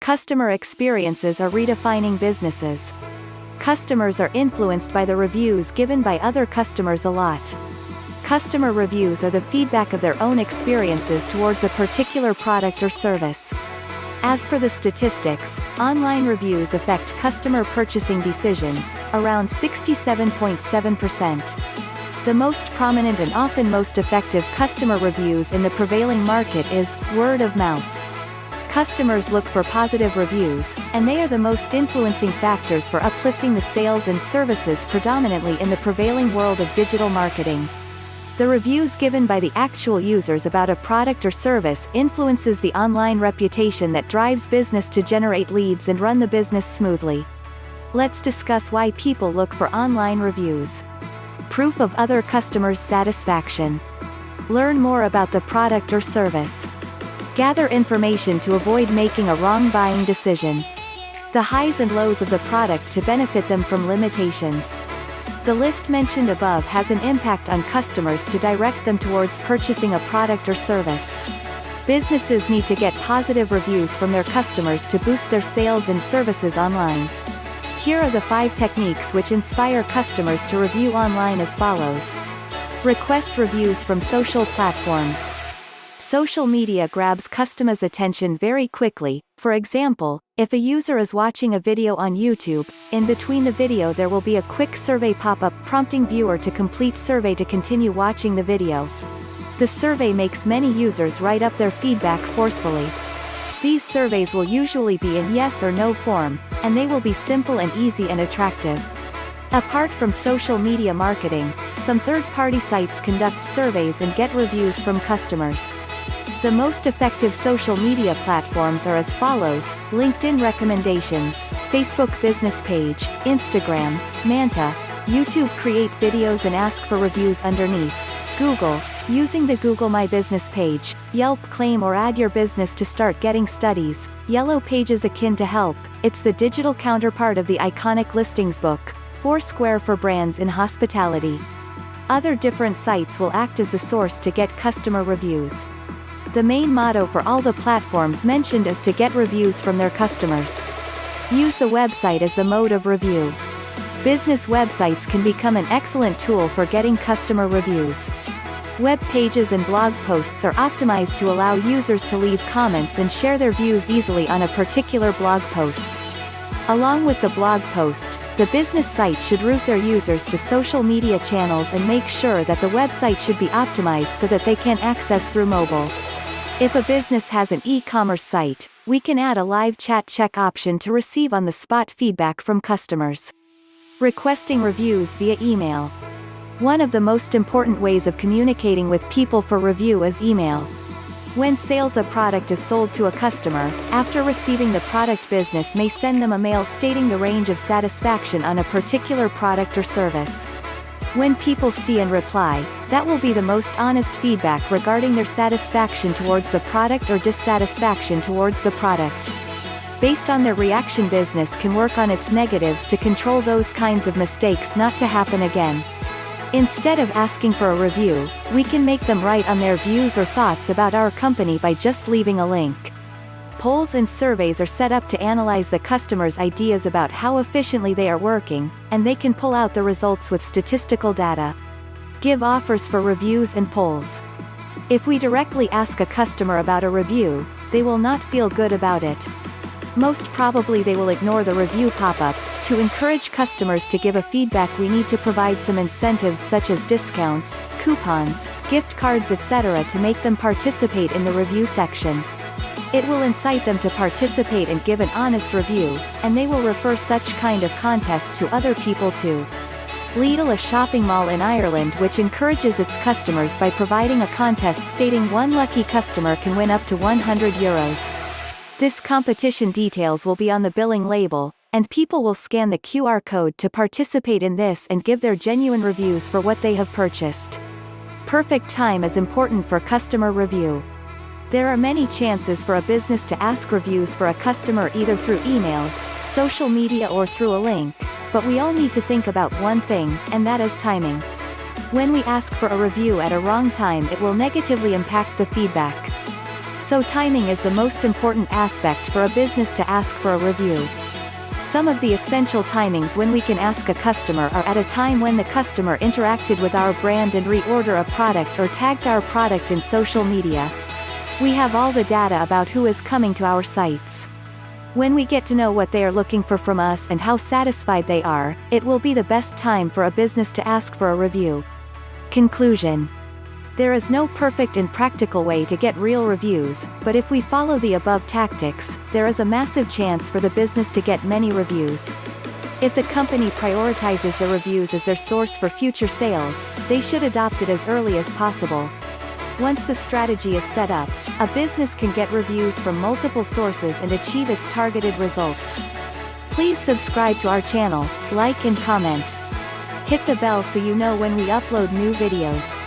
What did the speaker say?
Customer experiences are redefining businesses. Customers are influenced by the reviews given by other customers a lot. Customer reviews are the feedback of their own experiences towards a particular product or service. As per the statistics, online reviews affect customer purchasing decisions, around 67.7%. The most prominent and often most effective customer reviews in the prevailing market is word of mouth. Customers look for positive reviews, and they are the most influencing factors for uplifting the sales and services predominantly in the prevailing world of digital marketing. The reviews given by the actual users about a product or service influences the online reputation that drives business to generate leads and run the business smoothly. Let's discuss why people look for online reviews. Proof of other customers' satisfaction. Learn more about the product or service. Gather information to avoid making a wrong buying decision. The highs and lows of the product to benefit them from limitations. The list mentioned above has an impact on customers to direct them towards purchasing a product or service. Businesses need to get positive reviews from their customers to boost their sales and services online. Here are the 5 techniques which inspire customers to review online as follows. Request reviews from social platforms. Social media grabs customers' attention very quickly. For example, if a user is watching a video on YouTube, in between the video there will be a quick survey pop-up prompting viewer to complete survey to continue watching the video. The survey makes many users write up their feedback forcefully. These surveys will usually be in yes or no form, and they will be simple and easy and attractive. Apart from social media marketing, some third-party sites conduct surveys and get reviews from customers. The most effective social media platforms are as follows: LinkedIn recommendations, Facebook business page, Instagram, Manta, YouTube create videos and ask for reviews underneath, Google, using the Google My Business page, Yelp claim or add your business to start getting studies, Yellow Pages akin to Help, it's the digital counterpart of the iconic listings book, Foursquare for brands in hospitality. Other different sites will act as the source to get customer reviews. The main motto for all the platforms mentioned is to get reviews from their customers. Use the website as the mode of review. Business websites can become an excellent tool for getting customer reviews. Web pages and blog posts are optimized to allow users to leave comments and share their views easily on a particular blog post. Along with the blog post, the business site should route their users to social media channels and make sure that the website should be optimized so that they can access through mobile. If a business has an e-commerce site, we can add a live chat check option to receive on-the-spot feedback from customers. Requesting reviews via email. One of the most important ways of communicating with people for review is email. When sales a product is sold to a customer, after receiving the product, business may send them a mail stating the range of satisfaction on a particular product or service. When people see and reply, that will be the most honest feedback regarding their satisfaction towards the product or dissatisfaction towards the product. Based on their reaction, business can work on its negatives to control those kinds of mistakes not to happen again. Instead of asking for a review, we can make them write on their views or thoughts about our company by just leaving a link. Polls and surveys are set up to analyze the customer's ideas about how efficiently they are working, and they can pull out the results with statistical data. Give offers for reviews and polls. If we directly ask a customer about a review, they will not feel good about it. Most probably they will ignore the review pop-up. To encourage customers to give a feedback, we need to provide some incentives such as discounts, coupons, gift cards, etc. to make them participate in the review section. It will incite them to participate and give an honest review, and they will refer such kind of contest to other people too. Lidl, a shopping mall in Ireland which encourages its customers by providing a contest stating one lucky customer can win up to €100. This competition details will be on the billing label, and people will scan the QR code to participate in this and give their genuine reviews for what they have purchased. Perfect time is important for customer review. There are many chances for a business to ask reviews for a customer either through emails, social media or through a link, but we all need to think about one thing, and that is timing. When we ask for a review at a wrong time, it will negatively impact the feedback. So timing is the most important aspect for a business to ask for a review. Some of the essential timings when we can ask a customer are at a time when the customer interacted with our brand and reorder a product or tagged our product in social media. We have all the data about who is coming to our sites. When we get to know what they are looking for from us and how satisfied they are, it will be the best time for a business to ask for a review. Conclusion. There is no perfect and practical way to get real reviews, but if we follow the above tactics, there is a massive chance for the business to get many reviews. If the company prioritizes the reviews as their source for future sales, they should adopt it as early as possible. Once the strategy is set up, a business can get reviews from multiple sources and achieve its targeted results. Please subscribe to our channel, like and comment. Hit the bell so you know when we upload new videos.